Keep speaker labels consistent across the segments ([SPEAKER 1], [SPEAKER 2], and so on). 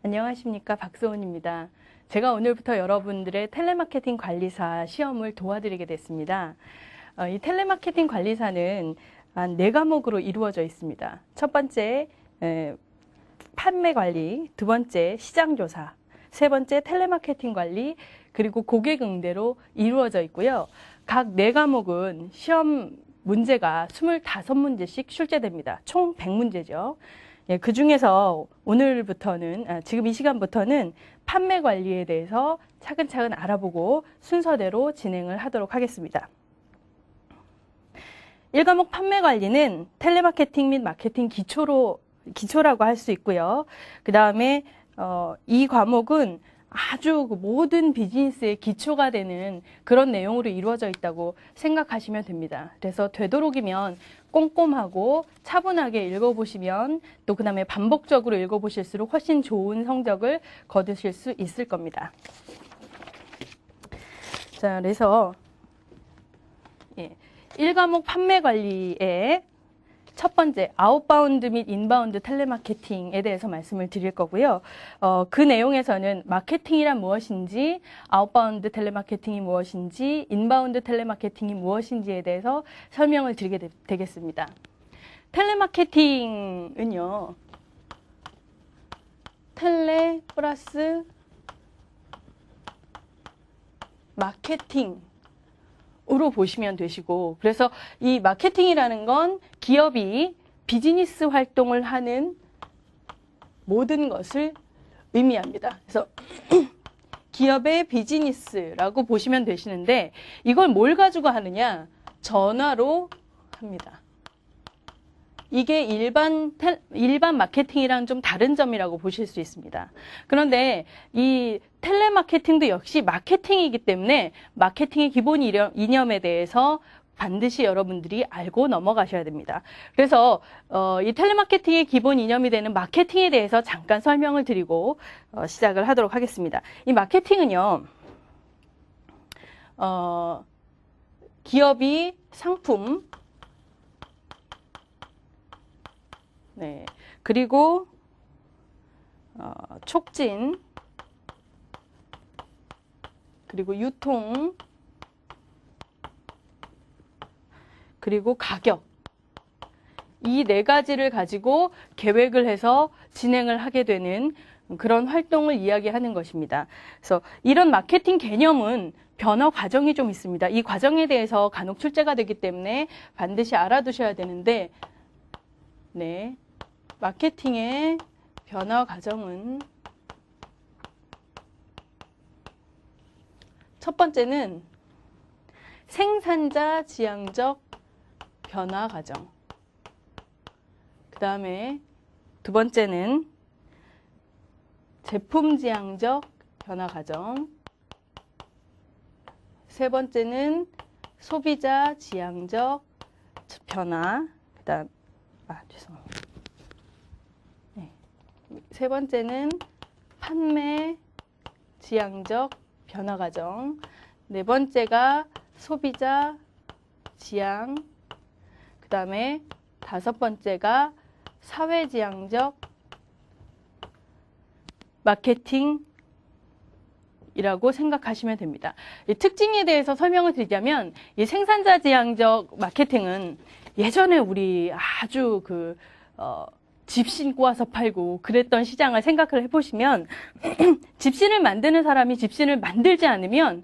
[SPEAKER 1] 안녕하십니까, 박소은입니다. 제가 오늘부터 여러분들의 텔레마케팅 관리사 시험을 도와드리게 됐습니다. 이 텔레마케팅 관리사는 한 4과목으로 이루어져 있습니다. 첫 번째 판매 관리, 두 번째 시장 조사, 세 번째 텔레마케팅 관리, 그리고 고객 응대로 이루어져 있고요. 각 4과목은 시험 문제가 25문제씩 출제됩니다. 총 100문제죠. 그 중에서 오늘부터는, 지금 이 시간부터는 판매 관리에 대해서 차근차근 알아보고 순서대로 진행을 하도록 하겠습니다. 1과목 판매 관리는 텔레마케팅 및 마케팅 기초라고 할 수 있고요. 그 다음에 이 과목은 아주 모든 비즈니스의 기초가 되는 그런 내용으로 이루어져 있다고 생각하시면 됩니다. 그래서 되도록이면 꼼꼼하고 차분하게 읽어보시면 또 그 다음에 반복적으로 읽어보실수록 훨씬 좋은 성적을 거두실 수 있을 겁니다. 자, 그래서 1과목 판매 관리의 첫 번째, 아웃바운드 및 인바운드 텔레마케팅에 대해서 말씀을 드릴 거고요. 그 내용에서는 마케팅이란 무엇인지, 아웃바운드 텔레마케팅이 무엇인지, 인바운드 텔레마케팅이 무엇인지에 대해서 설명을 드리게 되겠습니다. 텔레마케팅은요, 텔레 플러스 마케팅 으로 보시면 되시고, 그래서 이 마케팅이라는 건 기업이 비즈니스 활동을 하는 모든 것을 의미합니다. 그래서 기업의 비즈니스라고 보시면 되시는데, 이걸 뭘 가지고 하느냐? 전화로 합니다. 이게 일반 마케팅이랑 좀 다른 점이라고 보실 수 있습니다. 그런데 이 텔레마케팅도 역시 마케팅이기 때문에 마케팅의 기본 이념에 대해서 반드시 여러분들이 알고 넘어가셔야 됩니다. 그래서 이 텔레마케팅의 기본 이념이 되는 마케팅에 대해서 잠깐 설명을 드리고 시작을 하도록 하겠습니다. 이 마케팅은요, 기업이 상품, 그리고 촉진, 그리고 유통, 그리고 가격, 이 4가지를 가지고 계획을 해서 진행을 하게 되는 그런 활동을 이야기하는 것입니다. 그래서 이런 마케팅 개념은 변화 과정이 좀 있습니다. 이 과정에 대해서 간혹 출제가 되기 때문에 반드시 알아두셔야 되는데, 마케팅의 변화 과정은 첫 번째는 생산자 지향적 변화 과정, 그 다음에 두 번째는 제품 지향적 변화 과정, 세 번째는 소비자 지향적 변화, 죄송합니다. 세 번째는 판매 지향적 변화 과정, 네 번째가 소비자 지향, 그 다음에 5번째가 사회 지향적 마케팅이라고 생각하시면 됩니다. 이 특징에 대해서 설명을 드리자면, 이 생산자 지향적 마케팅은 예전에 우리 아주 집신 꼬아서 팔고 그랬던 시장을 생각을 해보시면 집신을 만드는 사람이 집신을 만들지 않으면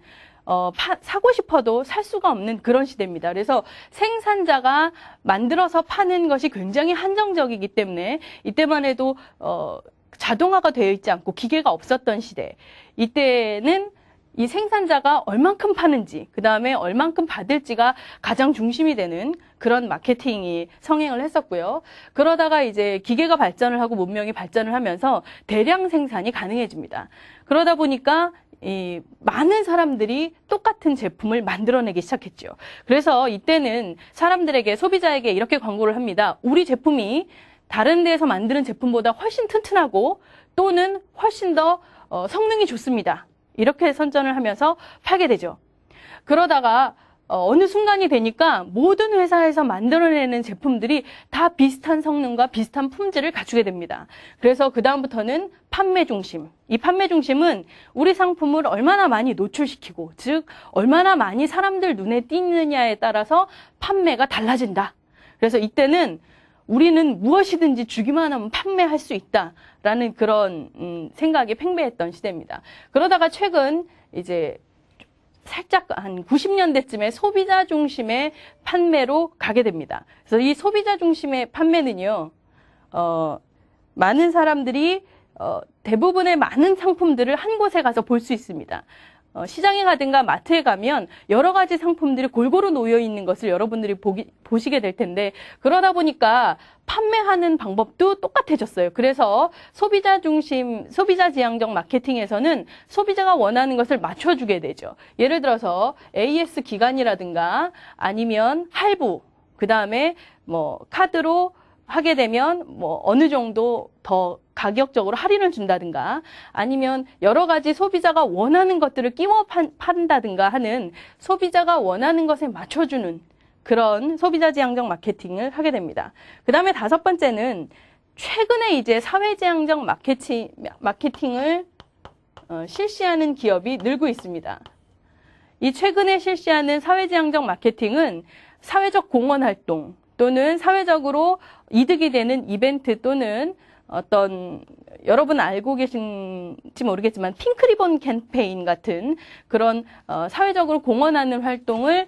[SPEAKER 1] 사고 싶어도 살 수가 없는 그런 시대입니다. 그래서 생산자가 만들어서 파는 것이 굉장히 한정적이기 때문에 이때만 해도 자동화가 되어 있지 않고 기계가 없었던 시대, 이때는 이 생산자가 얼만큼 파는지, 그 다음에 얼만큼 받을지가 가장 중심이 되는 그런 마케팅이 성행을 했었고요. 그러다가 이제 기계가 발전을 하고 문명이 발전을 하면서 대량 생산이 가능해집니다. 그러다 보니까 이 많은 사람들이 똑같은 제품을 만들어내기 시작했죠. 그래서 이때는 사람들에게, 소비자에게 이렇게 광고를 합니다. 우리 제품이 다른 데에서 만드는 제품보다 훨씬 튼튼하고 또는 훨씬 더 성능이 좋습니다. 이렇게 선전을 하면서 팔게 되죠. 그러다가 어느 순간이 되니까 모든 회사에서 만들어내는 제품들이 다 비슷한 성능과 비슷한 품질을 갖추게 됩니다. 그래서 그다음부터는 판매 중심. 이 판매 중심은 우리 상품을 얼마나 많이 노출시키고, 즉 얼마나 많이 사람들 눈에 띄느냐에 따라서 판매가 달라진다. 그래서 이때는 우리는 무엇이든지 주기만 하면 판매할 수 있다라는 그런 생각이 팽배했던 시대입니다. 그러다가 최근 이제 살짝 한 90년대쯤에 소비자 중심의 판매로 가게 됩니다. 그래서 이 소비자 중심의 판매는요, 많은 사람들이 대부분의 많은 상품들을 한 곳에 가서 볼 수 있습니다. 시장에 가든가 마트에 가면 여러 가지 상품들이 골고루 놓여 있는 것을 여러분들이 보시게 될 텐데, 그러다 보니까 판매하는 방법도 똑같아졌어요. 그래서 소비자 중심, 소비자 지향적 마케팅에서는 소비자가 원하는 것을 맞춰주게 되죠. 예를 들어서 AS 기간이라든가 아니면 할부, 그 다음에 뭐 카드로 하게 되면 뭐 어느 정도 더 가격적으로 할인을 준다든가, 아니면 여러 가지 소비자가 원하는 것들을 끼워 판다든가 하는, 소비자가 원하는 것에 맞춰주는 그런 소비자 지향적 마케팅을 하게 됩니다. 그 다음에 5번째는 최근에 이제 사회지향적 마케팅을 실시하는 기업이 늘고 있습니다. 이 최근에 실시하는 사회지향적 마케팅은 사회적 공헌 활동 또는 사회적으로 이득이 되는 이벤트 또는 어떤, 여러분 알고 계신지 모르겠지만 핑크리본 캠페인 같은 그런 사회적으로 공헌하는 활동을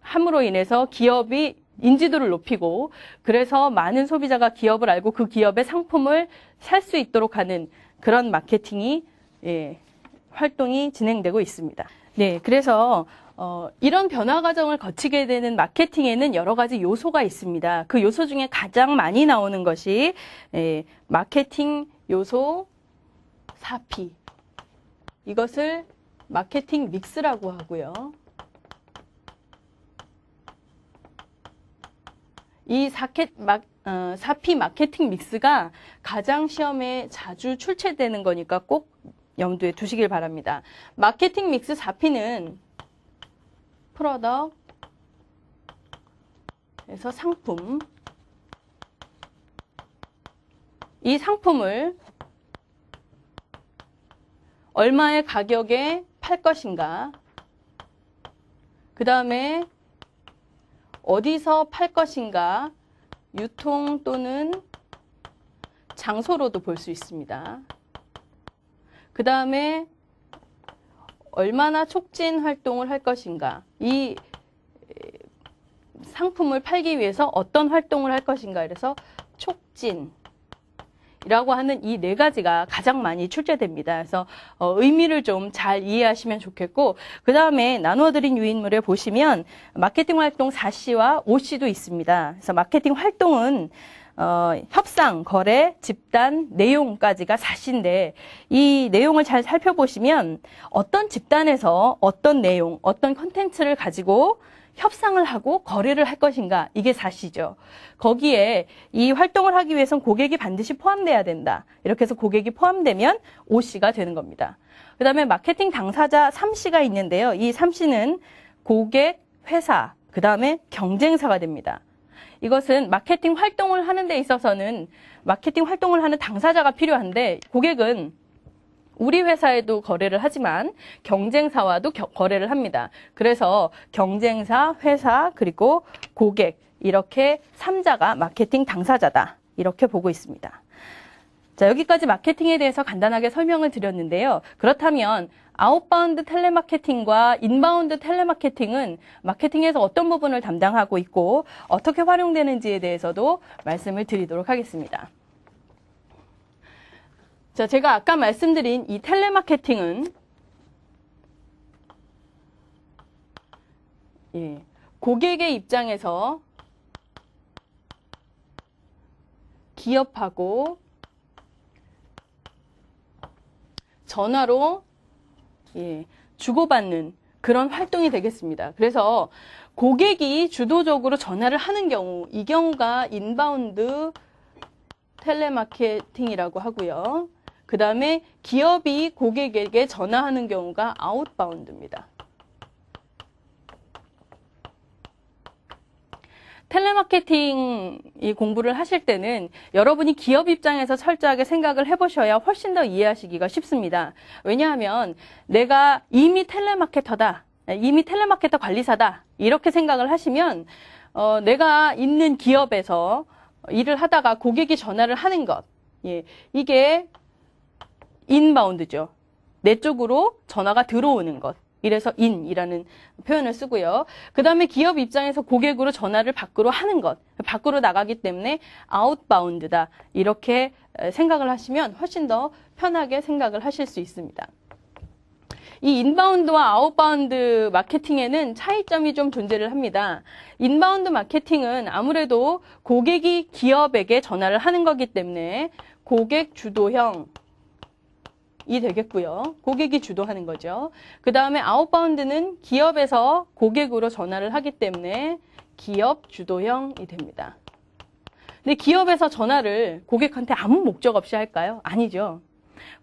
[SPEAKER 1] 함으로 인해서 기업이 인지도를 높이고, 그래서 많은 소비자가 기업을 알고 그 기업의 상품을 살 수 있도록 하는 그런 마케팅이, 활동이 진행되고 있습니다. 네, 그래서 이런 변화 과정을 거치게 되는 마케팅에는 여러 가지 요소가 있습니다. 그 요소 중에 가장 많이 나오는 것이 마케팅 요소 4P. 이것을 마케팅 믹스라고 하고요. 이 4P 마케팅 믹스가 가장 시험에 자주 출제되는 거니까 꼭 염두에 두시길 바랍니다. 마케팅 믹스 4P는 프로덕트에서 상품, 이 상품을 얼마의 가격에 팔 것인가, 그 다음에 어디서 팔 것인가, 유통 또는 장소로도 볼 수 있습니다. 그 다음에 얼마나 촉진 활동을 할 것인가, 이 상품을 팔기 위해서 어떤 활동을 할 것인가, 그래서 촉진이라고 하는 이 4가지가 가장 많이 출제됩니다. 그래서 의미를 좀 잘 이해하시면 좋겠고, 그 다음에 나누어드린 유인물에 보시면 마케팅 활동 4C와 5C도 있습니다. 그래서 마케팅 활동은 협상, 거래, 집단, 내용까지가 4C인데, 이 내용을 잘 살펴보시면 어떤 집단에서 어떤 내용, 어떤 컨텐츠를 가지고 협상을 하고 거래를 할 것인가, 이게 4C죠. 거기에 이 활동을 하기 위해선 고객이 반드시 포함돼야 된다. 이렇게 해서 고객이 포함되면 5C가 되는 겁니다. 그 다음에 마케팅 당사자 3C가 있는데요. 이 3C는 고객, 회사, 그 다음에 경쟁사가 됩니다. 이것은 마케팅 활동을 하는 데 있어서는 마케팅 활동을 하는 당사자가 필요한데, 고객은 우리 회사에도 거래를 하지만 경쟁사와도 거래를 합니다. 그래서 경쟁사, 회사, 그리고 고객, 이렇게 3자가 마케팅 당사자다. 이렇게 보고 있습니다. 자, 여기까지 마케팅에 대해서 간단하게 설명을 드렸는데요. 그렇다면 아웃바운드 텔레마케팅과 인바운드 텔레마케팅은 마케팅에서 어떤 부분을 담당하고 있고 어떻게 활용되는지에 대해서도 말씀을 드리도록 하겠습니다. 자, 제가 아까 말씀드린 이 텔레마케팅은 고객의 입장에서 기업하고 전화로 주고받는 그런 활동이 되겠습니다. 그래서 고객이 주도적으로 전화를 하는 경우, 이 경우가 인바운드 텔레마케팅이라고 하고요. 그 다음에 기업이 고객에게 전화하는 경우가 아웃바운드입니다. 텔레마케팅 이 공부를 하실 때는 여러분이 기업 입장에서 철저하게 생각을 해보셔야 훨씬 더 이해하시기가 쉽습니다. 왜냐하면 내가 이미 텔레마케터다, 이미 텔레마케터 관리사다 이렇게 생각을 하시면 내가 있는 기업에서 일을 하다가 고객이 전화를 하는 것, 예, 이게 인바운드죠. 내 쪽으로 전화가 들어오는 것. 이래서 in이라는 표현을 쓰고요. 그 다음에 기업 입장에서 고객으로 전화를 밖으로 하는 것. 밖으로 나가기 때문에 outbound다. 이렇게 생각을 하시면 훨씬 더 편하게 생각을 하실 수 있습니다. 이 인바운드와 아웃바운드 마케팅에는 차이점이 좀 존재를 합니다. 인바운드 마케팅은 아무래도 고객이 기업에게 전화를 하는 거기 때문에 고객 주도형 이 되겠고요. 고객이 주도하는 거죠. 그 다음에 아웃바운드는 기업에서 고객으로 전화를 하기 때문에 기업 주도형이 됩니다. 근데 기업에서 전화를 고객한테 아무 목적 없이 할까요? 아니죠.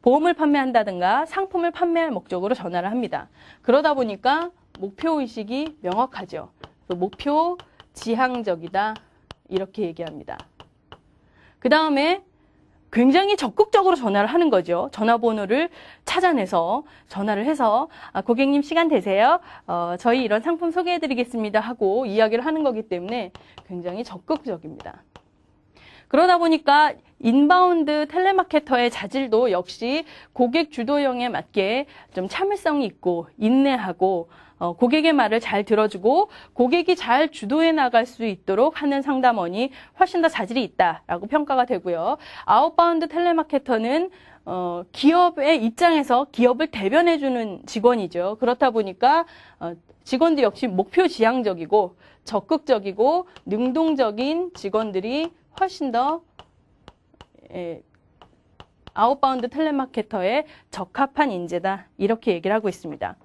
[SPEAKER 1] 보험을 판매한다든가 상품을 판매할 목적으로 전화를 합니다. 그러다 보니까 목표의식이 명확하죠. 목표 지향적이다 이렇게 얘기합니다. 그 다음에 굉장히 적극적으로 전화를 하는 거죠. 전화번호를 찾아내서 전화를 해서 고객님 시간 되세요? 저희 이런 상품 소개해드리겠습니다 하고 이야기를 하는 거기 때문에 굉장히 적극적입니다. 그러다 보니까 인바운드 텔레마케터의 자질도 역시 고객 주도형에 맞게 좀 참을성이 있고 인내하고 고객의 말을 잘 들어주고 고객이 잘 주도해 나갈 수 있도록 하는 상담원이 훨씬 더 자질이 있다라고 평가가 되고요. 아웃바운드 텔레마케터는 기업의 입장에서 기업을 대변해주는 직원이죠. 그렇다 보니까 직원도 역시 목표 지향적이고 적극적이고 능동적인 직원들이 훨씬 더 아웃바운드 텔레마케터에 적합한 인재다 이렇게 얘기를 하고 있습니다.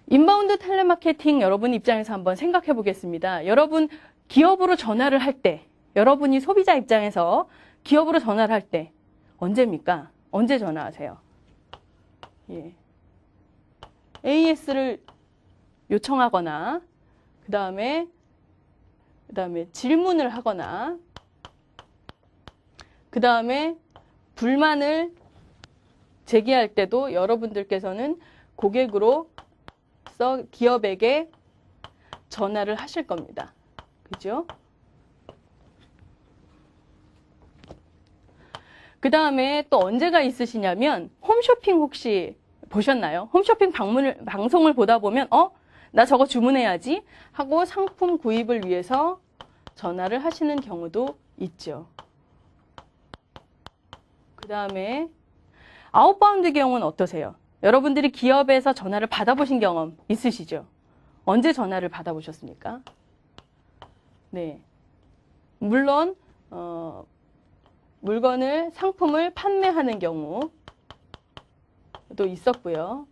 [SPEAKER 1] 인바운드 텔레마케팅 여러분 입장에서 한번 생각해 보겠습니다. 여러분 기업으로 전화를 할 때, 여러분이 소비자 입장에서 기업으로 전화를 할 때 언제입니까? 언제 전화하세요? 예. AS를 요청하거나 그 다음에 질문을 하거나 그 다음에 불만을 제기할 때도 여러분들께서는 고객으로 기업에게 전화를 하실 겁니다. 그죠? 그 다음에 또 언제가 있으시냐면 홈쇼핑 혹시 보셨나요? 홈쇼핑 방송을 보다 보면 나 저거 주문해야지 하고 상품 구입을 위해서 전화를 하시는 경우도 있죠. 그 다음에 아웃바운드 경우는 어떠세요? 여러분들이 기업에서 전화를 받아보신 경험 있으시죠? 언제 전화를 받아보셨습니까? 네. 물론 물건을 상품을 판매하는 경우도 있었고요.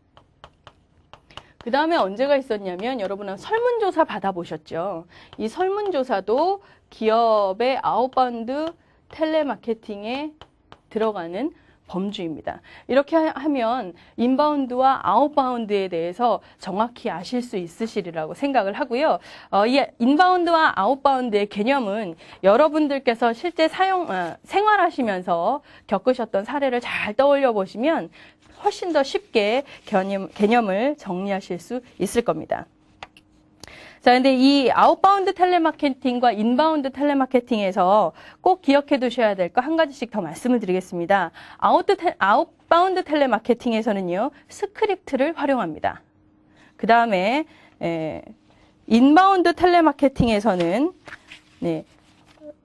[SPEAKER 1] 그 다음에 언제가 있었냐면 여러분은 설문조사 받아보셨죠? 이 설문조사도 기업의 아웃바운드 텔레마케팅에 들어가는 범주입니다. 이렇게 하면 인바운드와 아웃바운드에 대해서 정확히 아실 수 있으시리라고 생각을 하고요. 이 인바운드와 아웃바운드의 개념은 여러분들께서 실제 생활하시면서 겪으셨던 사례를 잘 떠올려 보시면 훨씬 더 쉽게 개념을 정리하실 수 있을 겁니다. 자, 근데 이 아웃바운드 텔레마케팅과 인바운드 텔레마케팅에서 꼭 기억해 두셔야 될 거 한 가지씩 더 말씀을 드리겠습니다. 아웃바운드 텔레마케팅에서는요, 스크립트를 활용합니다. 그 다음에 인바운드 텔레마케팅에서는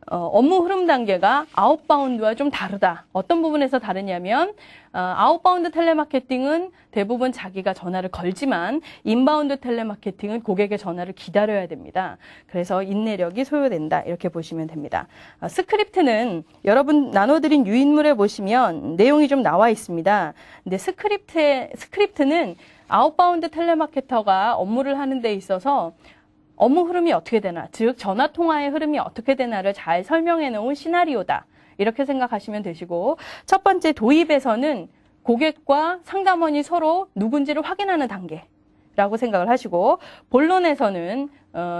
[SPEAKER 1] 업무 흐름 단계가 아웃바운드와 좀 다르다. 어떤 부분에서 다르냐면 아웃바운드 텔레마케팅은 대부분 자기가 전화를 걸지만 인바운드 텔레마케팅은 고객의 전화를 기다려야 됩니다. 그래서 인내력이 소요된다. 이렇게 보시면 됩니다. 스크립트는 여러분 나눠드린 유인물에 보시면 내용이 좀 나와 있습니다. 근데 스크립트는 아웃바운드 텔레마케터가 업무를 하는 데 있어서 업무 흐름이 어떻게 되나, 즉 전화통화의 흐름이 어떻게 되나를 잘 설명해 놓은 시나리오다. 이렇게 생각하시면 되시고, 첫 번째 도입에서는 고객과 상담원이 서로 누군지를 확인하는 단계라고 생각을 하시고, 본론에서는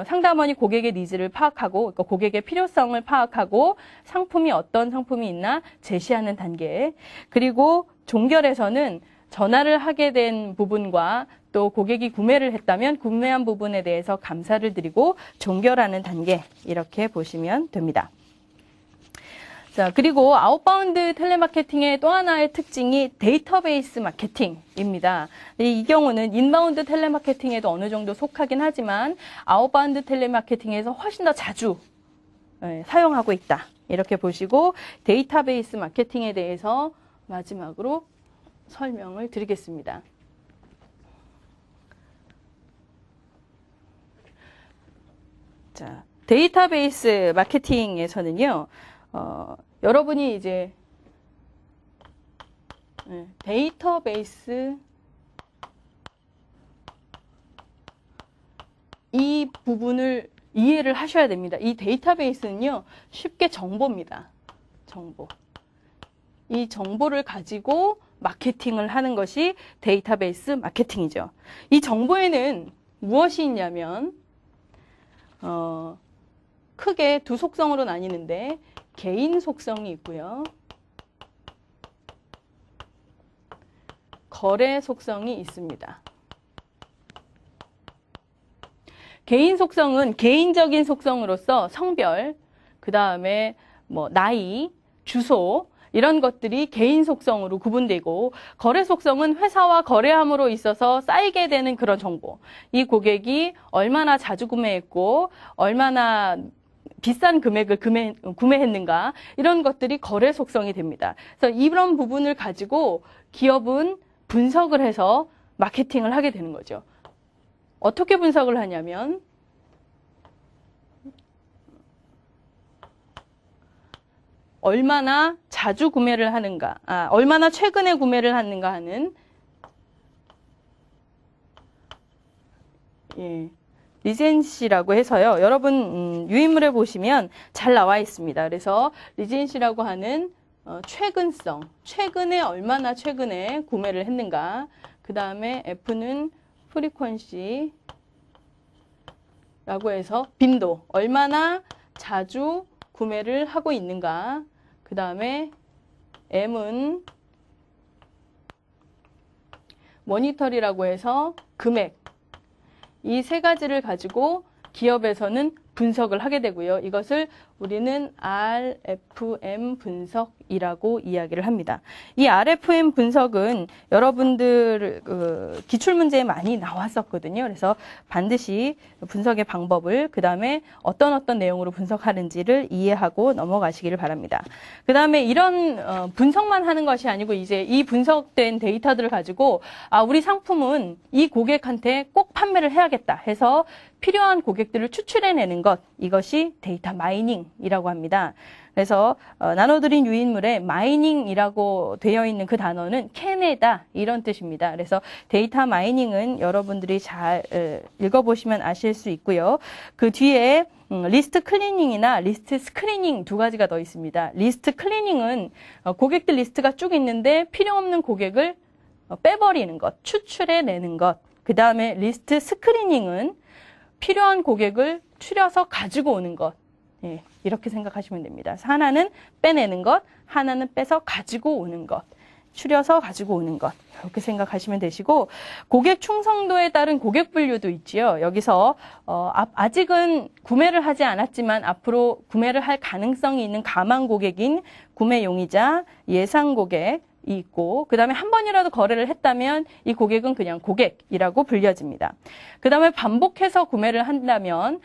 [SPEAKER 1] 상담원이 고객의 니즈를 파악하고, 그러니까 고객의 필요성을 파악하고 상품이 어떤 상품이 있나 제시하는 단계. 그리고 종결에서는 전화를 하게 된 부분과 또 고객이 구매를 했다면 구매한 부분에 대해서 감사를 드리고 종결하는 단계, 이렇게 보시면 됩니다. 자, 그리고 아웃바운드 텔레마케팅의 또 하나의 특징이 데이터베이스 마케팅입니다. 이 경우는 인바운드 텔레마케팅에도 어느 정도 속하긴 하지만 아웃바운드 텔레마케팅에서 훨씬 더 자주 사용하고 있다. 이렇게 보시고 데이터베이스 마케팅에 대해서 마지막으로 설명을 드리겠습니다. 자, 데이터베이스 마케팅에서는요, 여러분이 이제 데이터베이스 이 부분을 이해를 하셔야 됩니다. 이 데이터베이스는요, 쉽게 정보입니다. 정보. 이 정보를 가지고 마케팅을 하는 것이 데이터베이스 마케팅이죠. 이 정보에는 무엇이 있냐면 크게 두 속성으로 나뉘는데 개인 속성이 있고요. 거래 속성이 있습니다. 개인 속성은 개인적인 속성으로서 성별, 그 다음에 뭐 나이, 주소 이런 것들이 개인 속성으로 구분되고, 거래 속성은 회사와 거래함으로 있어서 쌓이게 되는 그런 정보. 이 고객이 얼마나 자주 구매했고 얼마나 비싼 금액을 구매했는가, 이런 것들이 거래 속성이 됩니다. 그래서 이런 부분을 가지고 기업은 분석을 해서 마케팅을 하게 되는 거죠. 어떻게 분석을 하냐면 얼마나 자주 구매를 하는가, 얼마나 최근에 구매를 하는가 하는 리젠시라고 해서요. 여러분 유인물에 보시면 잘 나와 있습니다. 그래서 리젠시라고 하는 최근성, 최근에 얼마나 최근에 구매를 했는가. 그 다음에 F는 프리퀀시라고 해서 빈도, 얼마나 자주 구매를 하고 있는가. 그 다음에 M은 모니터리라고 해서 금액. 이 세 가지를 가지고 기업에서는 분석을 하게 되고요. 이것을 우리는 RFM 분석이라고 이야기를 합니다. 이 RFM 분석은 여러분들 기출문제에 많이 나왔었거든요. 그래서 반드시 분석의 방법을, 그 다음에 어떤 내용으로 분석하는지를 이해하고 넘어가시기를 바랍니다. 그 다음에 이런 분석만 하는 것이 아니고 이제 이 분석된 데이터들을 가지고 우리 상품은 이 고객한테 꼭 판매를 해야겠다 해서 필요한 고객들을 추출해내는 것, 이것이 데이터 마이닝이라고 합니다. 그래서 나눠드린 유인물에 마이닝이라고 되어 있는 그 단어는 캐내다, 이런 뜻입니다. 그래서 데이터 마이닝은 여러분들이 잘 읽어보시면 아실 수 있고요. 그 뒤에 리스트 클리닝이나 리스트 스크리닝 두 가지가 더 있습니다. 리스트 클리닝은 고객들 리스트가 쭉 있는데 필요 없는 고객을 빼버리는 것, 추출해내는 것. 그 다음에 리스트 스크리닝은 필요한 고객을 추려서 가지고 오는 것. 이렇게 생각하시면 됩니다. 하나는 빼내는 것, 하나는 빼서 가지고 오는 것. 추려서 가지고 오는 것. 이렇게 생각하시면 되시고, 고객 충성도에 따른 고객 분류도 있지요. 여기서 아직은 구매를 하지 않았지만 앞으로 구매를 할 가능성이 있는 가망 고객인 구매 용의자, 예상 고객, 있고, 그 다음에 한 번이라도 거래를 했다면 이 고객은 그냥 고객이라고 불려집니다. 그 다음에 반복해서 구매를 한다면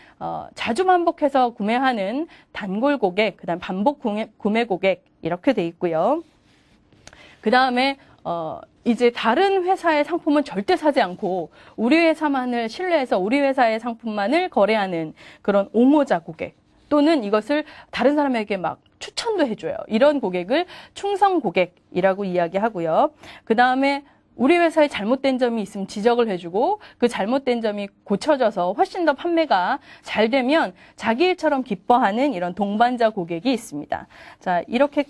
[SPEAKER 1] 자주 반복해서 구매하는 단골 고객, 그 다음 반복 구매 고객, 이렇게 돼 있고요. 그 다음에 이제 다른 회사의 상품은 절대 사지 않고 우리 회사만을 신뢰해서 우리 회사의 상품만을 거래하는 그런 옹호자 고객, 또는 이것을 다른 사람에게 막 추천도 해줘요. 이런 고객을 충성 고객이라고 이야기하고요. 그 다음에 우리 회사에 잘못된 점이 있으면 지적을 해주고 그 잘못된 점이 고쳐져서 훨씬 더 판매가 잘 되면 자기 일처럼 기뻐하는 이런 동반자 고객이 있습니다. 자, 이렇게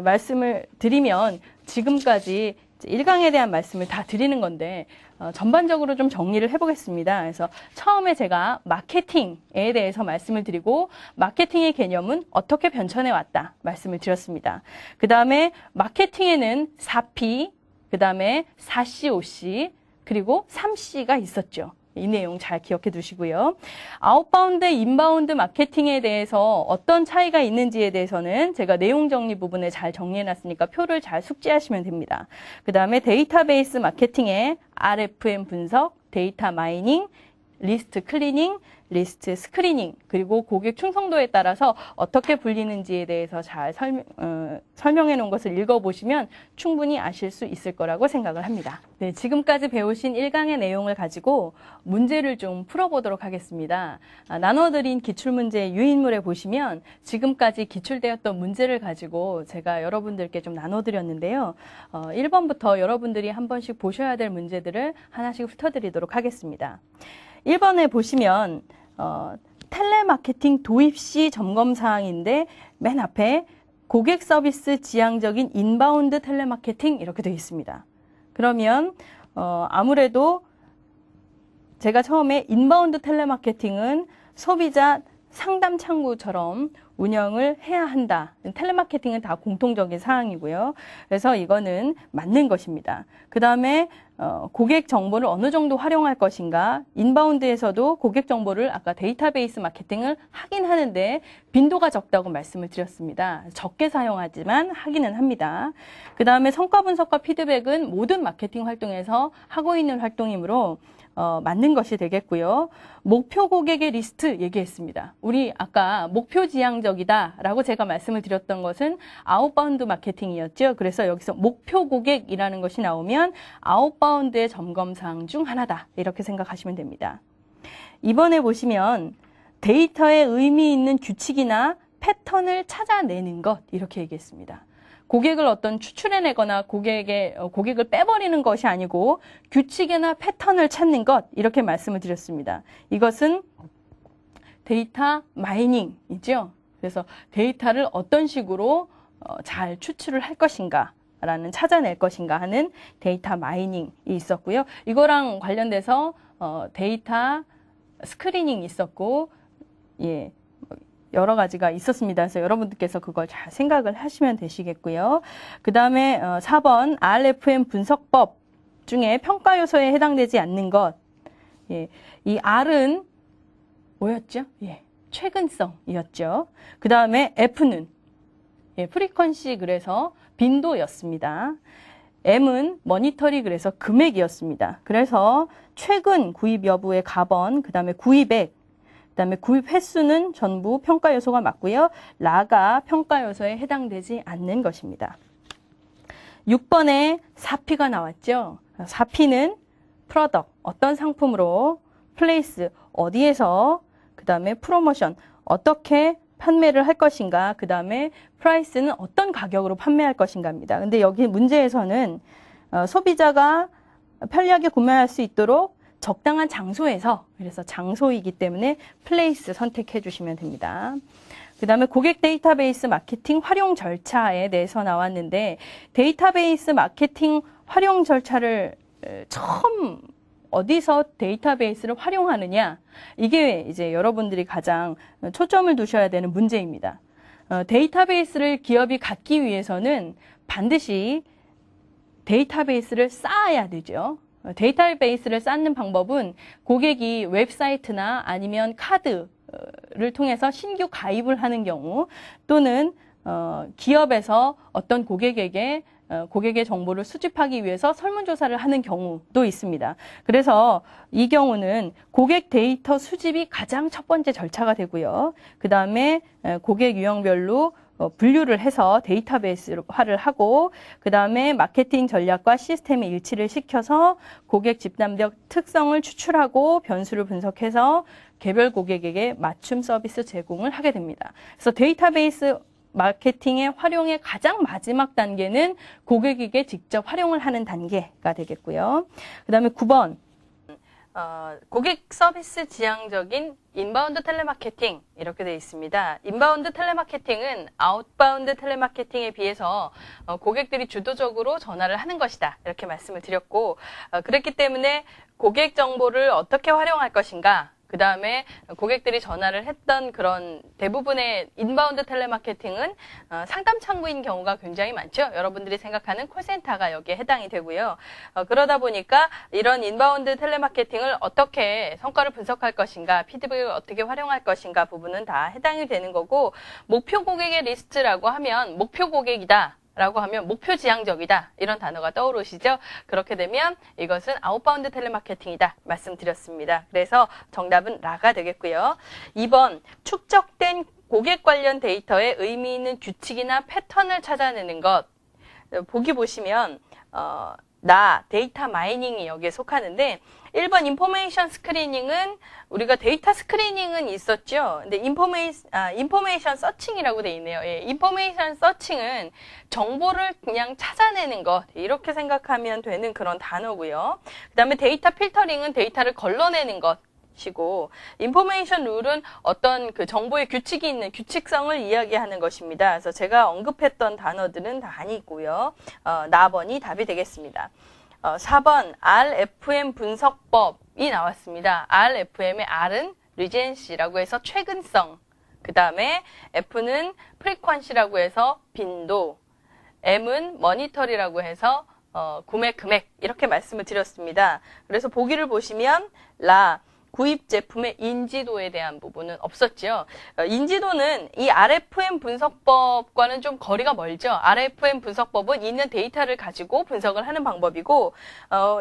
[SPEAKER 1] 말씀을 드리면 지금까지 1강에 대한 말씀을 다 드리는 건데 전반적으로 좀 정리를 해보겠습니다. 그래서 처음에 제가 마케팅에 대해서 말씀을 드리고 마케팅의 개념은 어떻게 변천해 왔다 말씀을 드렸습니다. 그 다음에 마케팅에는 4P, 그 다음에 4C, 5C, 그리고 3C가 있었죠. 이 내용 잘 기억해 두시고요. 아웃바운드, 인바운드 마케팅에 대해서 어떤 차이가 있는지에 대해서는 제가 내용 정리 부분에 잘 정리해 놨으니까 표를 잘 숙지하시면 됩니다. 그 다음에 데이터베이스 마케팅의 RFM 분석, 데이터 마이닝, 리스트 클리닝, 리스트 스크리닝, 그리고 고객 충성도에 따라서 어떻게 불리는지에 대해서 잘 설명해 놓은 것을 읽어보시면 충분히 아실 수 있을 거라고 생각을 합니다. 네, 지금까지 배우신 1강의 내용을 가지고 문제를 좀 풀어보도록 하겠습니다. 나눠드린 기출문제 유인물에 보시면 지금까지 기출되었던 문제를 가지고 제가 여러분들께 좀 나눠드렸는데요. 1번부터 여러분들이 한 번씩 보셔야 될 문제들을 하나씩 훑어드리도록 하겠습니다. 1번에 보시면 텔레마케팅 도입 시 점검 사항인데 맨 앞에 고객 서비스 지향적인 인바운드 텔레마케팅 이렇게 되어 있습니다. 그러면 아무래도 제가 처음에 인바운드 텔레마케팅은 소비자 상담 창구처럼 운영을 해야 한다. 텔레마케팅은 다 공통적인 사항이고요. 그래서 이거는 맞는 것입니다. 그 다음에 고객 정보를 어느 정도 활용할 것인가. 인바운드에서도 고객 정보를 아까 데이터베이스 마케팅을 하긴 하는데 빈도가 적다고 말씀을 드렸습니다. 적게 사용하지만 하기는 합니다. 그 다음에 성과 분석과 피드백은 모든 마케팅 활동에서 하고 있는 활동이므로 맞는 것이 되겠고요. 목표 고객의 리스트 얘기했습니다. 우리 아까 목표 지향적이다라고 제가 말씀을 드렸던 것은 아웃바운드 마케팅이었죠. 그래서 여기서 목표 고객이라는 것이 나오면 아웃바운드의 점검사항 중 하나다. 이렇게 생각하시면 됩니다. 이번에 보시면 데이터에 의미 있는 규칙이나 패턴을 찾아내는 것 이렇게 얘기했습니다. 고객을 어떤 추출해내거나 고객을 빼버리는 것이 아니고 규칙이나 패턴을 찾는 것 이렇게 말씀을 드렸습니다. 이것은 데이터 마이닝이죠. 그래서 데이터를 어떤 식으로 잘 추출을 할 것인가 라는 찾아낼 것인가 하는 데이터 마이닝이 있었고요. 이거랑 관련돼서 데이터 스크리닝이 있었고 예. 여러 가지가 있었습니다. 그래서 여러분들께서 그걸 잘 생각을 하시면 되시겠고요. 그 다음에 4번 RFM 분석법 중에 평가 요소에 해당되지 않는 것. 예, 이 R은 뭐였죠? 예, 최근성이었죠. 그 다음에 F는 프리퀀시 그래서 빈도였습니다. M은 머니터리 그래서 금액이었습니다. 그래서 최근 구입 여부의 가번, 그 다음에 구입액, 그 다음에 구입 횟수는 전부 평가 요소가 맞고요. 라가 평가 요소에 해당되지 않는 것입니다. 6번에 4P가 나왔죠. 4P는 프로덕트, 어떤 상품으로, 플레이스, 어디에서, 그 다음에 프로모션, 어떻게 판매를 할 것인가, 그 다음에 프라이스는 어떤 가격으로 판매할 것인가입니다. 근데 여기 문제에서는 소비자가 편리하게 구매할 수 있도록 적당한 장소에서, 그래서 장소이기 때문에 플레이스 선택해 주시면 됩니다. 그 다음에 고객 데이터베이스 마케팅 활용 절차에 대해서 나왔는데 데이터베이스 마케팅 활용 절차를 처음 어디서 데이터베이스를 활용하느냐 이게 이제 여러분들이 가장 초점을 두셔야 되는 문제입니다. 데이터베이스를 기업이 갖기 위해서는 반드시 데이터베이스를 쌓아야 되죠. 데이터베이스를 쌓는 방법은 고객이 웹사이트나 아니면 카드를 통해서 신규 가입을 하는 경우 또는 기업에서 어떤 고객에게 고객의 정보를 수집하기 위해서 설문조사를 하는 경우도 있습니다. 그래서 이 경우는 고객 데이터 수집이 가장 첫 번째 절차가 되고요. 그 다음에 고객 유형별로 분류를 해서 데이터베이스화를 하고 그 다음에 마케팅 전략과 시스템의 일치를 시켜서 고객 집단별 특성을 추출하고 변수를 분석해서 개별 고객에게 맞춤 서비스 제공을 하게 됩니다. 그래서 데이터베이스 마케팅의 활용의 가장 마지막 단계는 고객에게 직접 활용을 하는 단계가 되겠고요. 그 다음에 9번 고객 서비스 지향적인 인바운드 텔레마케팅 이렇게 되어 있습니다. 인바운드 텔레마케팅은 아웃바운드 텔레마케팅에 비해서 고객들이 주도적으로 전화를 하는 것이다. 이렇게 말씀을 드렸고 그렇기 때문에 고객 정보를 어떻게 활용할 것인가, 그 다음에 고객들이 전화를 했던 그런 대부분의 인바운드 텔레마케팅은 상담 창구인 경우가 굉장히 많죠. 여러분들이 생각하는 콜센터가 여기에 해당이 되고요. 그러다 보니까 이런 인바운드 텔레마케팅을 어떻게 성과를 분석할 것인가, 피드백을 어떻게 활용할 것인가 부분은 다 해당이 되는 거고, 목표 고객의 리스트라고 하면 목표 고객이다 라고 하면 목표 지향적이다 이런 단어가 떠오르시죠? 그렇게 되면 이것은 아웃바운드 텔레마케팅이다 말씀드렸습니다. 그래서 정답은 라가 되겠고요. 2번 축적된 고객 관련 데이터에 의미 있는 규칙이나 패턴을 찾아내는 것. 보기 보시면 데이터 마이닝이 여기에 속하는데 1번 인포메이션 스크리닝은 우리가 데이터 스크리닝은 있었죠. 근데 인포메이션 서칭이라고 돼 있네요. 예, 인포메이션 서칭은 정보를 그냥 찾아내는 것 이렇게 생각하면 되는 그런 단어고요. 그다음에 데이터 필터링은 데이터를 걸러내는 것. 시고 인포메이션 룰은 어떤 그 정보의 규칙이 있는 규칙성을 이야기하는 것입니다. 그래서 제가 언급했던 단어들은 다 아니고요. 나번이 답이 되겠습니다. 4번 RFM 분석법이 나왔습니다. RFM의 R은 리젠시라고 해서 최근성, 그 다음에 F는 프리퀀시라고 해서 빈도, M은 머니터리라고 해서 구매 금액 이렇게 말씀을 드렸습니다. 그래서 보기를 보시면 구입 제품의 인지도에 대한 부분은 없었죠. 인지도는 이 RFM 분석법과는 좀 거리가 멀죠. RFM 분석법은 있는 데이터를 가지고 분석을 하는 방법이고,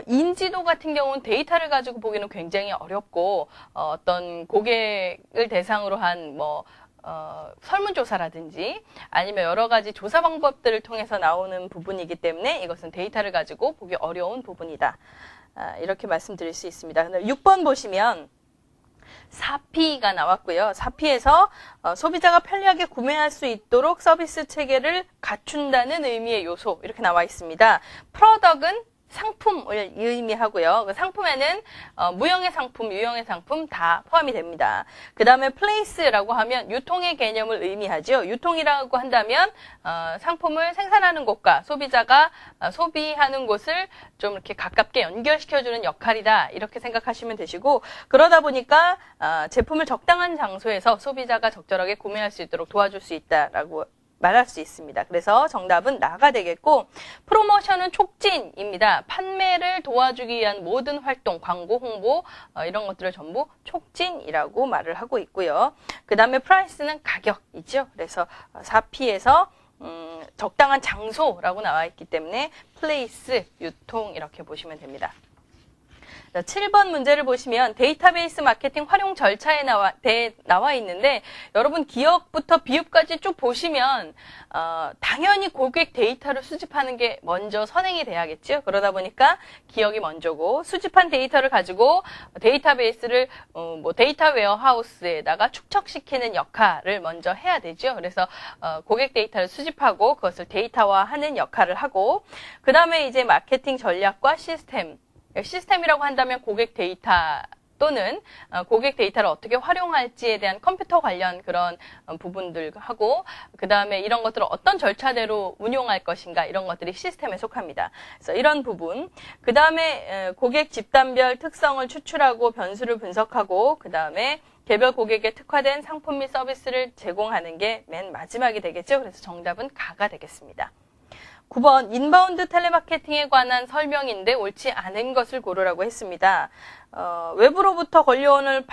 [SPEAKER 1] 인지도 같은 경우는 데이터를 가지고 보기는 굉장히 어렵고, 어떤 고객을 대상으로 한 설문조사라든지 아니면 여러 가지 조사 방법들을 통해서 나오는 부분이기 때문에 이것은 데이터를 가지고 보기 어려운 부분이다. 이렇게 말씀드릴 수 있습니다. 6번 보시면 4P가 나왔고요. 4P에서 소비자가 편리하게 구매할 수 있도록 서비스 체계를 갖춘다는 의미의 요소 이렇게 나와 있습니다. 프로덕은 상품을 의미하고요. 그 상품에는 무형의 상품, 유형의 상품 다 포함이 됩니다. 그 다음에 place라고 하면 유통의 개념을 의미하죠. 유통이라고 한다면 상품을 생산하는 곳과 소비자가 소비하는 곳을 좀 이렇게 가깝게 연결시켜주는 역할이다. 이렇게 생각하시면 되시고, 그러다 보니까 제품을 적당한 장소에서 소비자가 적절하게 구매할 수 있도록 도와줄 수 있다라고 말할 수 있습니다. 그래서 정답은 나가 되겠고, 프로모션은 촉진입니다. 판매를 도와주기 위한 모든 활동, 광고, 홍보 이런 것들을 전부 촉진이라고 말을 하고 있고요. 그 다음에 프라이스는 가격이죠. 그래서 4P에서 적당한 장소라고 나와 있기 때문에 플레이스, 유통 이렇게 보시면 됩니다. 7번 문제를 보시면 데이터베이스 마케팅 활용 절차에 나와 있는데, 여러분 기억부터 비읍까지 쭉 보시면 당연히 고객 데이터를 수집하는 게 먼저 선행이 돼야겠죠. 그러다 보니까 기억이 먼저고, 수집한 데이터를 가지고 데이터베이스를 데이터 웨어하우스에다가 축적시키는 역할을 먼저 해야 되죠. 그래서 고객 데이터를 수집하고 그것을 데이터화하는 역할을 하고, 그 다음에 이제 마케팅 전략과 시스템이라고 한다면 고객 데이터 또는 고객 데이터를 어떻게 활용할지에 대한 컴퓨터 관련 그런 부분들하고, 그 다음에 이런 것들을 어떤 절차대로 운용할 것인가 이런 것들이 시스템에 속합니다. 그래서 이런 부분, 그 다음에 고객 집단별 특성을 추출하고 변수를 분석하고, 그 다음에 개별 고객에 특화된 상품 및 서비스를 제공하는 게 맨 마지막이 되겠죠. 그래서 정답은 가가 되겠습니다. 9번 인바운드 텔레마케팅에 관한 설명인데 옳지 않은 것을 고르라고 했습니다. 외부로부터 걸려오는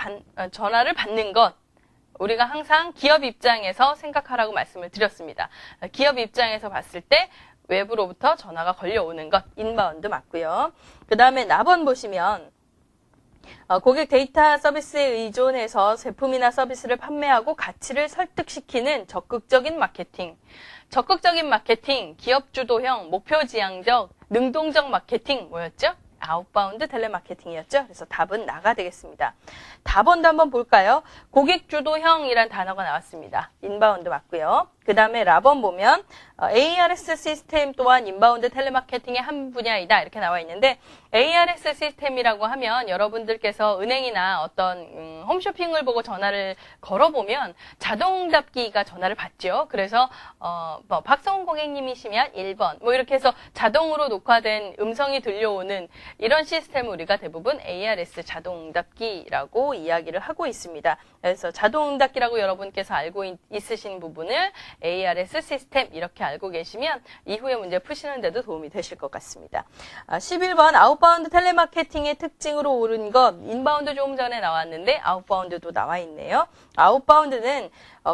[SPEAKER 1] 전화를 받는 것, 우리가 항상 기업 입장에서 생각하라고 말씀을 드렸습니다. 기업 입장에서 봤을 때 외부로부터 전화가 걸려오는 것, 인바운드 맞고요. 그 다음에 나번 보시면 고객 데이터 서비스에 의존해서 제품이나 서비스를 판매하고 가치를 설득시키는 적극적인 마케팅. 적극적인 마케팅, 기업 주도형, 목표 지향적, 능동적 마케팅 뭐였죠? 아웃바운드 텔레마케팅이었죠. 그래서 답은 나가 되겠습니다. 답원도 한번 볼까요? 고객 주도형이란 단어가 나왔습니다. 인바운드 맞고요. 그 다음에 라번 보면 ARS 시스템 또한 인바운드 텔레마케팅의 한 분야이다 이렇게 나와 있는데 ARS 시스템이라고 하면 여러분들께서 은행이나 어떤 홈쇼핑을 보고 전화를 걸어보면 자동응답기가 전화를 받죠. 그래서 뭐 박성훈 고객님이시면 1번 뭐 이렇게 해서 자동으로 녹화된 음성이 들려오는 이런 시스템을 우리가 대부분 ARS 자동응답기라고 이야기를 하고 있습니다. 그래서 자동응답기라고 여러분께서 알고 있으신 부분을 ARS 시스템 이렇게 알고 계시면 이후에 문제 푸시는 데도 도움이 되실 것 같습니다. 11번 아웃바운드 텔레마케팅의 특징으로 오른 것 인바운드 조금 전에 나왔는데 아웃바운드도 나와 있네요. 아웃바운드는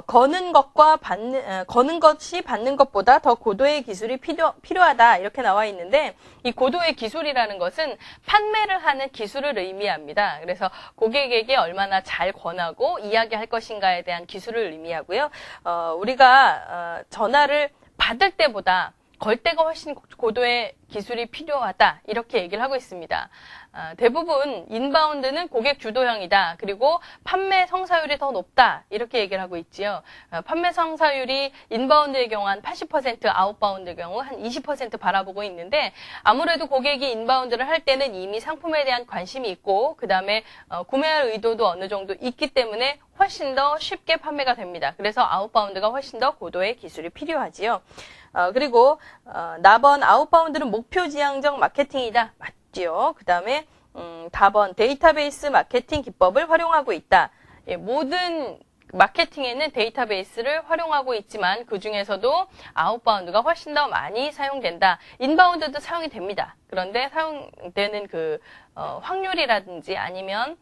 [SPEAKER 1] 거는 것이 받는 것보다 더 고도의 기술이 필요하다 이렇게 나와 있는데 이 고도의 기술이라는 것은 판매를 하는 기술을 의미합니다. 그래서 고객에게 얼마나 잘 권하고 이야기할 것인가에 대한 기술을 의미하고요. 우리가 전화를 받을 때보다 걸 때가 훨씬 고도의 기술이 필요하다 이렇게 얘기를 하고 있습니다. 대부분 인바운드는 고객 주도형이다. 그리고 판매 성사율이 더 높다 이렇게 얘기를 하고 있지요. 판매 성사율이 인바운드의 경우 한 80%, 아웃바운드의 경우 한 20% 바라보고 있는데 아무래도 고객이 인바운드를 할 때는 이미 상품에 대한 관심이 있고 그 다음에 구매할 의도도 어느 정도 있기 때문에 훨씬 더 쉽게 판매가 됩니다. 그래서 아웃바운드가 훨씬 더 고도의 기술이 필요하지요. 그리고 나번 아웃바운드는 목표 지향적 마케팅이다. 맞지요. 그 다음에 다번 데이터베이스 마케팅 기법을 활용하고 있다. 예, 모든 마케팅에는 데이터베이스를 활용하고 있지만 그 중에서도 아웃바운드가 훨씬 더 많이 사용된다. 인바운드도 사용이 됩니다. 그런데 사용되는 그 확률이라든지 아니면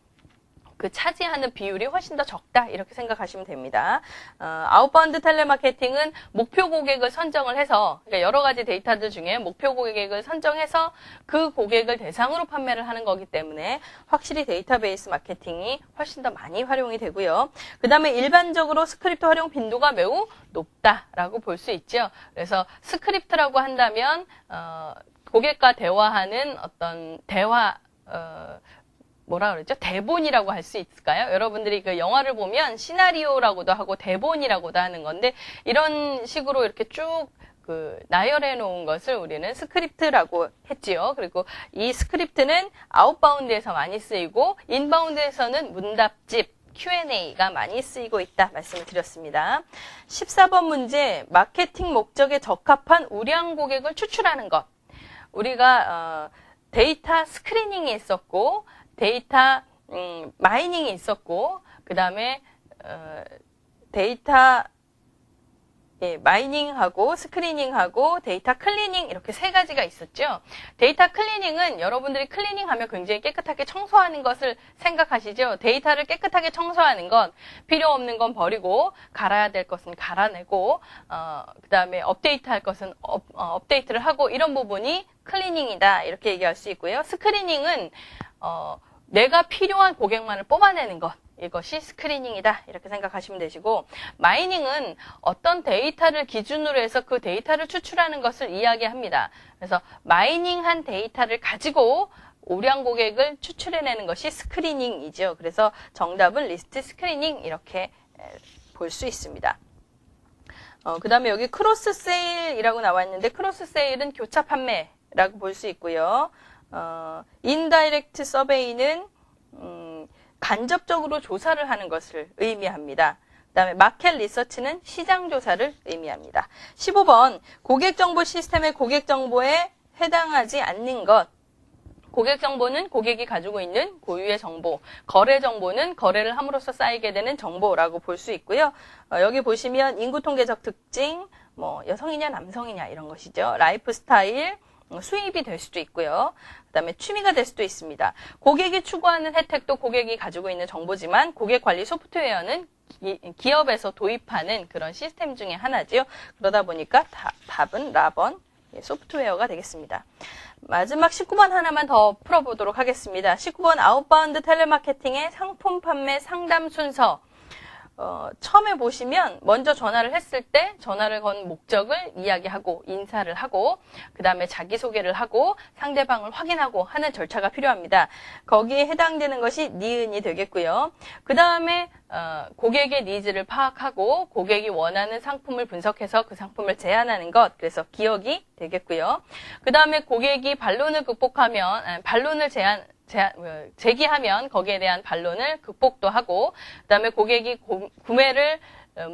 [SPEAKER 1] 그 차지하는 비율이 훨씬 더 적다 이렇게 생각하시면 됩니다. 아웃바운드 텔레마케팅은 목표 고객을 선정을 해서 그러니까 여러 가지 데이터들 중에 목표 고객을 선정해서 그 고객을 대상으로 판매를 하는 거기 때문에 확실히 데이터베이스 마케팅이 훨씬 더 많이 활용이 되고요. 그 다음에 일반적으로 스크립트 활용 빈도가 매우 높다라고 볼 수 있죠. 그래서 스크립트라고 한다면 고객과 대화하는 어떤 뭐라 그러죠? 대본이라고 할 수 있을까요? 여러분들이 그 영화를 보면 시나리오라고도 하고 대본이라고도 하는 건데 이런 식으로 이렇게 쭉 나열해 놓은 것을 우리는 스크립트라고 했지요. 그리고 이 스크립트는 아웃바운드에서 많이 쓰이고 인바운드에서는 문답집 Q&A가 많이 쓰이고 있다 말씀을 드렸습니다. 14번 문제 마케팅 목적에 적합한 우량 고객을 추출하는 것. 우리가 데이터 스크리닝이 있었고 데이터 마이닝이 있었고 그 다음에 데이터 마이닝하고 스크리닝하고 데이터 클리닝 이렇게 세 가지가 있었죠. 데이터 클리닝은 여러분들이 클리닝하면 굉장히 깨끗하게 청소하는 것을 생각하시죠. 데이터를 깨끗하게 청소하는 건 필요 없는 건 버리고 갈아야 될 것은 갈아내고 그 다음에 업데이트할 것은 업데이트를 하고 이런 부분이 클리닝이다 이렇게 얘기할 수 있고요. 스크리닝은 내가 필요한 고객만을 뽑아내는 것. 이것이 스크리닝이다. 이렇게 생각하시면 되시고 마이닝은 어떤 데이터를 기준으로 해서 그 데이터를 추출하는 것을 이야기합니다. 그래서 마이닝한 데이터를 가지고 우량 고객을 추출해내는 것이 스크리닝이죠. 그래서 정답은 리스트 스크리닝 이렇게 볼 수 있습니다. 그 다음에 여기 크로스 세일이라고 나와 있는데 크로스 세일은 교차 판매라고 볼 수 있고요. 인다이렉트 서베이는 간접적으로 조사를 하는 것을 의미합니다. 그 다음에 마켓 리서치는 시장 조사를 의미합니다. 15번 고객 정보 시스템의 고객 정보에 해당하지 않는 것. 고객 정보는 고객이 가지고 있는 고유의 정보, 거래 정보는 거래를 함으로써 쌓이게 되는 정보라고 볼 수 있고요. 여기 보시면 인구 통계적 특징, 뭐 여성이냐 남성이냐 이런 것이죠. 라이프 스타일, 수입이 될 수도 있고요. 그 다음에 취미가 될 수도 있습니다. 고객이 추구하는 혜택도 고객이 가지고 있는 정보지만 고객 관리 소프트웨어는 기업에서 도입하는 그런 시스템 중에 하나지요. 그러다 보니까 답은 라번 소프트웨어가 되겠습니다. 마지막 19번 하나만 더 풀어보도록 하겠습니다. 19번 아웃바운드 텔레마케팅의 상품 판매 상담 순서. 처음에 보시면 먼저 전화를 했을 때 전화를 건 목적을 이야기하고 인사를 하고 그 다음에 자기소개를 하고 상대방을 확인하고 하는 절차가 필요합니다. 거기에 해당되는 것이 니은이 되겠고요. 그 다음에 고객의 니즈를 파악하고 고객이 원하는 상품을 분석해서 그 상품을 제안하는 것, 그래서 기억이 되겠고요. 그 다음에 고객이 반론을 극복하면 반론을 제기하면 거기에 대한 반론을 극복도 하고 그다음에 고객이 구매를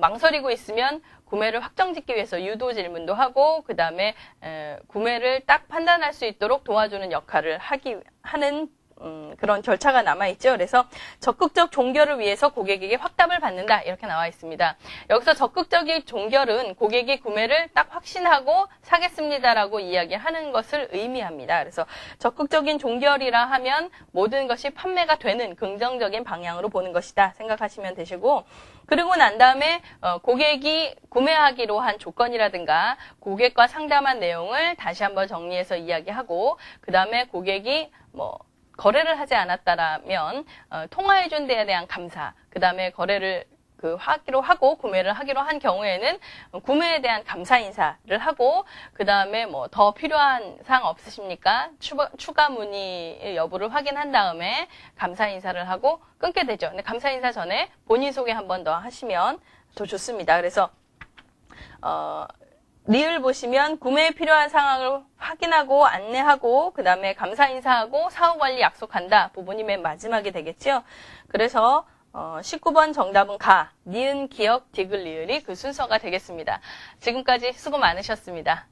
[SPEAKER 1] 망설이고 있으면 구매를 확정짓기 위해서 유도 질문도 하고 그다음에 구매를 딱 판단할 수 있도록 도와주는 역할을 하는 그런 절차가 남아있죠. 그래서 적극적 종결을 위해서 고객에게 확답을 받는다 이렇게 나와 있습니다. 여기서 적극적인 종결은 고객이 구매를 딱 확신하고 사겠습니다라고 이야기하는 것을 의미합니다. 그래서 적극적인 종결이라 하면 모든 것이 판매가 되는 긍정적인 방향으로 보는 것이다 생각하시면 되시고 그리고 난 다음에 고객이 구매하기로 한 조건이라든가 고객과 상담한 내용을 다시 한번 정리해서 이야기하고 그 다음에 고객이 거래를 하지 않았다라면 통화해준 데에 대한 감사, 그 다음에 거래를 하기로 하고 구매를 하기로 한 경우에는 구매에 대한 감사 인사를 하고 그 다음에 더 필요한 사항 없으십니까? 추가 문의 여부를 확인한 다음에 감사 인사를 하고 끊게 되죠. 근데 감사 인사 전에 본인 소개 한 번 더 하시면 더 좋습니다. 그래서 리을 보시면 구매에 필요한 상황을 확인하고 안내하고 그 다음에 감사 인사하고 사후 관리 약속한다 부분이 맨 마지막이 되겠죠. 그래서 19번 정답은 가, 니은, 기억, 디귿, 리을이 그 순서가 되겠습니다. 지금까지 수고 많으셨습니다.